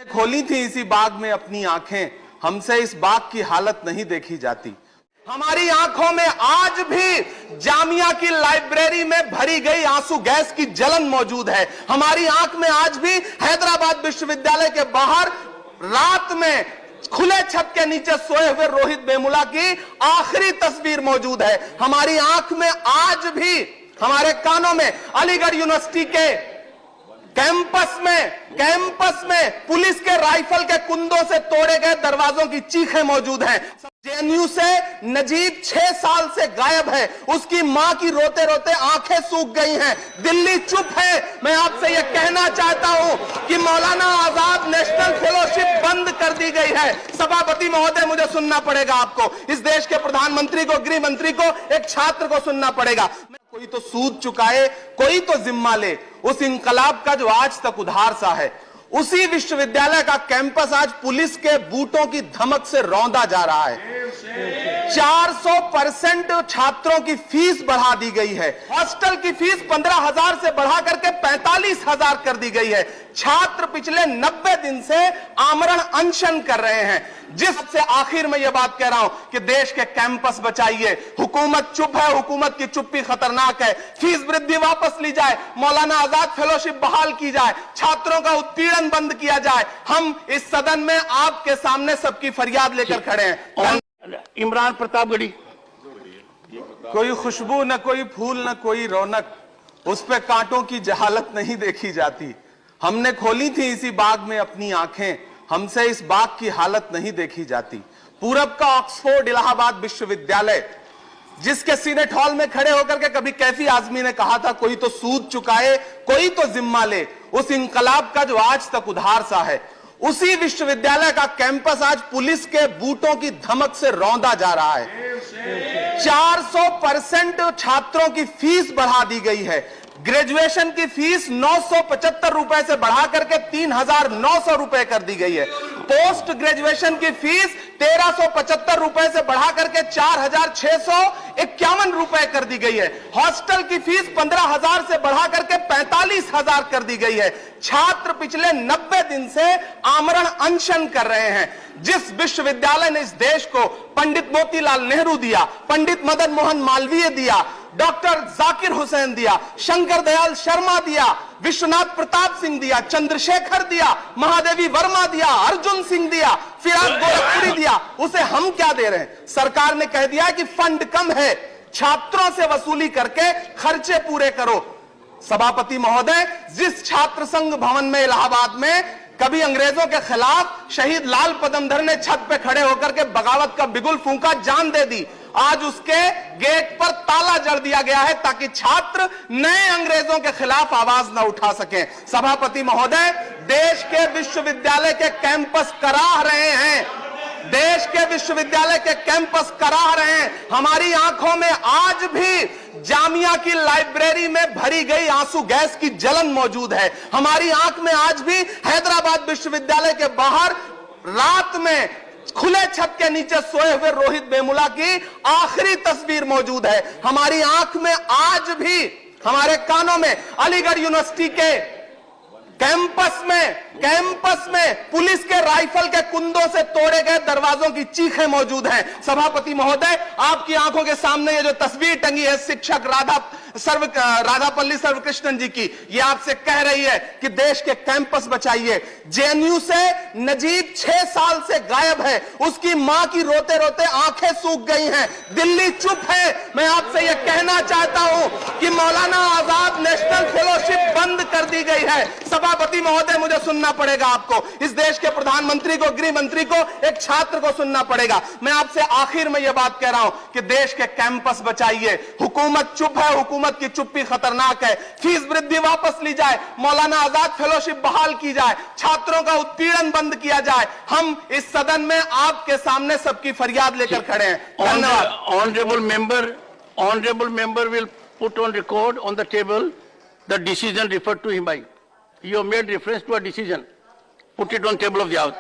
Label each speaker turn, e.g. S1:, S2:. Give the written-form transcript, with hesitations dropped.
S1: खोली थी इसी बाग में अपनी आंखें, हमसे इस बाग की हालत नहीं देखी जाती। हमारी आंखों में आज भी जामिया की लाइब्रेरी में भरी गई आंसू गैस की जलन मौजूद है। हमारी आंख में आज भी हैदराबाद विश्वविद्यालय के बाहर रात में खुले छत के नीचे सोए हुए रोहित वेमुला की आखिरी तस्वीर मौजूद है। हमारी आंख में आज भी, हमारे कानों में अलीगढ़ यूनिवर्सिटी के कैंपस में पुलिस के राइफल के कुंदों से तोड़े गए दरवाजों की चीखें मौजूद हैं। जेएनयू से नजीब 6 साल से गायब है, उसकी मां की रोते रोते आंखें सूख गई हैं। दिल्ली चुप है। मैं आपसे यह कहना चाहता हूं कि मौलाना आजाद नेशनल फेलोशिप बंद कर दी गई है। सभापति महोदय, मुझे सुनना पड़ेगा आपको, इस देश के प्रधानमंत्री को, गृह मंत्री को, एक छात्र को सुनना पड़ेगा। कोई तो सूद चुकाए, कोई तो जिम्मा ले, उस इंकलाब का जो आज तक उधार सा है। उसी विश्वविद्यालय का कैंपस आज पुलिस के बूटों की धमक से रौंदा जा रहा है। 400% छात्रों की फीस बढ़ा दी गई है। हॉस्टल की फीस 15,000 से बढ़ा करके 45,000 कर दी गई है। छात्र पिछले 90 दिन से आमरण अनशन कर रहे हैं। जिससे आखिर में यह बात कह रहा हूं कि देश के कैंपस बचाइए। हुकूमत चुप है, हुकूमत की चुप्पी खतरनाक है। फीस वृद्धि वापस ली जाए, मौलाना आजाद फेलोशिप बहाल की जाए, छात्रों का उत्पीड़न बंद किया जाए। हम इस सदन में आपके सामने सबकी फरियाद लेकर खड़े हैं।
S2: इमरान प्रतापगढ़ी।
S1: कोई खुशबू न कोई फूल न कोई रौनक, उस पे कांटों की जहालत नहीं देखी जाती। हमने खोली थी इसी बाग में अपनी आंखें, हमसे इस बाग की हालत नहीं देखी जाती। पूरब का ऑक्सफोर्ड इलाहाबाद विश्वविद्यालय, जिसके सीनेट हॉल में खड़े होकर के कभी कैफी आजमी ने कहा था, कोई तो सूद चुकाए, कोई तो जिम्मा ले, उस इंकलाब का जो आज तक उधार सा है। उसी विश्वविद्यालय का कैंपस आज पुलिस के बूटों की धमक से रौंदा जा रहा है। 400% छात्रों की फीस बढ़ा दी गई है। ग्रेजुएशन की फीस 975 रुपए से बढ़ा करके 3,900 रुपए कर दी गई है। पोस्ट ग्रेजुएशन की फीस 1,375 रुपए से बढ़ा करके 4,651 रुपए कर दी गई है। हॉस्टल की फीस 15,000 से बढ़ा करके 45,000 कर दी गई है। छात्र पिछले 90 दिन से आमरण अनशन कर रहे हैं। जिस विश्वविद्यालय ने इस देश को पंडित मोतीलाल नेहरू दिया, पंडित मदन मोहन मालवीय दिया, डॉक्टर जाकिर हुसैन दिया, शंकर दयाल शर्मा दिया, विश्वनाथ प्रताप सिंह दिया, चंद्रशेखर दिया, महादेवी वर्मा दिया, अर्जुन सिंह दिया, फिराद गोरखपुरी दिया, उसे हम क्या दे रहे हैं? सरकार ने कह दिया कि फंड कम है, छात्रों से वसूली करके खर्चे पूरे करो। सभापति महोदय, जिस छात्र संघ भवन में इलाहाबाद में कभी अंग्रेजों के खिलाफ शहीद लाल पदमधर ने छत पे खड़े होकर के बगावत का बिगुल फूंका, जान दे दी, आज उसके गेट पर ताला जड़ दिया गया है ताकि छात्र नए अंग्रेजों के खिलाफ आवाज न उठा सकें। सभापति महोदय, देश के विश्वविद्यालय के कैंपस कराह रहे हैं, देश के विश्वविद्यालय के कैंपस कराह रहे हैं। हमारी आंखों में आज भी जामिया की लाइब्रेरी में भरी गई आंसू गैस की जलन मौजूद है। हमारी आंख में आज भी हैदराबाद विश्वविद्यालय के बाहर रात में खुले छत के नीचे सोए हुए रोहित वेमुला की आखिरी तस्वीर मौजूद है। हमारी आंख में आज भी, हमारे कानों में अलीगढ़ यूनिवर्सिटी के कैंपस में पुलिस के राइफल के कुंदों से तोड़े गए दरवाजों की चीखें मौजूद हैं। सभापति महोदय, आपकी आंखों के सामने ये जो तस्वीर टंगी है शिक्षक राधापल्ली सर्वकृष्णन जी की, ये आपसे कह रही है कि देश के कैंपस बचाइए। जेएनयू से नजीब 6 साल से गायब है, उसकी मां की रोते रोते आंखें सूख गई हैं। दिल्ली चुप है। मैं आपसे यह कहना चाहता हूं कि मौलाना आजाद नेशनल फेलोशिप बंद कर दी गई है। सभापति महोदय, मुझे सुनना पड़ेगा आपको, इस देश के प्रधानमंत्री को, गृह मंत्री को, एक छात्र को सुनना पड़ेगा। मैं आपसे आखिर में यह बात कह रहा हूं कि देश के कैंपस बचाइए। हुकूमत चुप है, हुकूमत की चुप्पी खतरनाक है। फीस वृद्धि वापस ली जाए, मौलाना आजाद फेलोशिप बहाल की जाए, छात्रों का उत्पीड़न बंद किया जाए। हम इस सदन में आपके सामने सबकी फरियाद लेकर खड़े हैं। धन्यवाद।
S2: Honorable member will put on record on the table the decision referred to him by. You have made reference to a decision. Put it on table of the House.